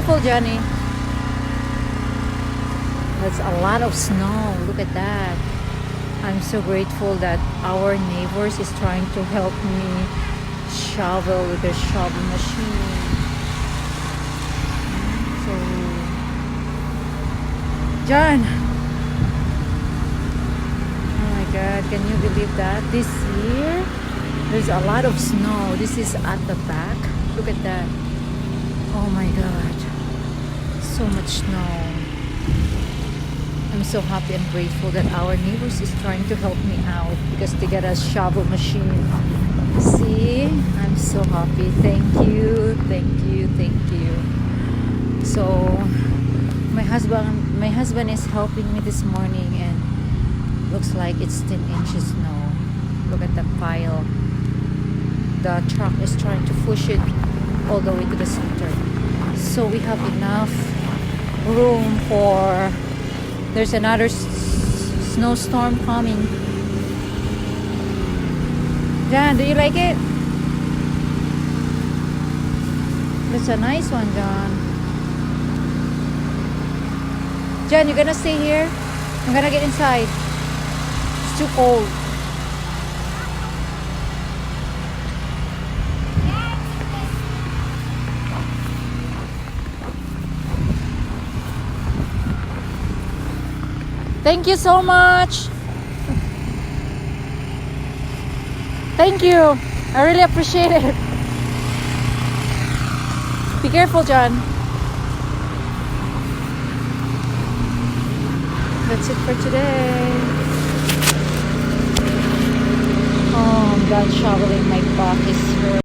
careful, Johnny. That's a lot of snow. Look at that. I'm so grateful that our neighbors is trying to help me shovel with their shovel machine. So, John. Oh my God, can you believe that? This year, there's a lot of snow. This is at the back. Look at that. Oh my God. So much snow. I'm so happy and grateful that our neighbors is trying to help me out because they got a shovel machine. See, I'm so happy. Thank you, thank you, thank you. So my husband is helping me this morning, and looks like it's 10 inches snow. Look at the pile. The truck is trying to push it all the way to the center, so we have enough room for. There's another snowstorm coming. John, do you like it? That's a nice one, John. John, you gonna stay here? I'm gonna get inside. It's too cold. Thank you so much. Thank you. I really appreciate it. Be careful, John. That's it for today. Oh, I'm done shoveling. My butt is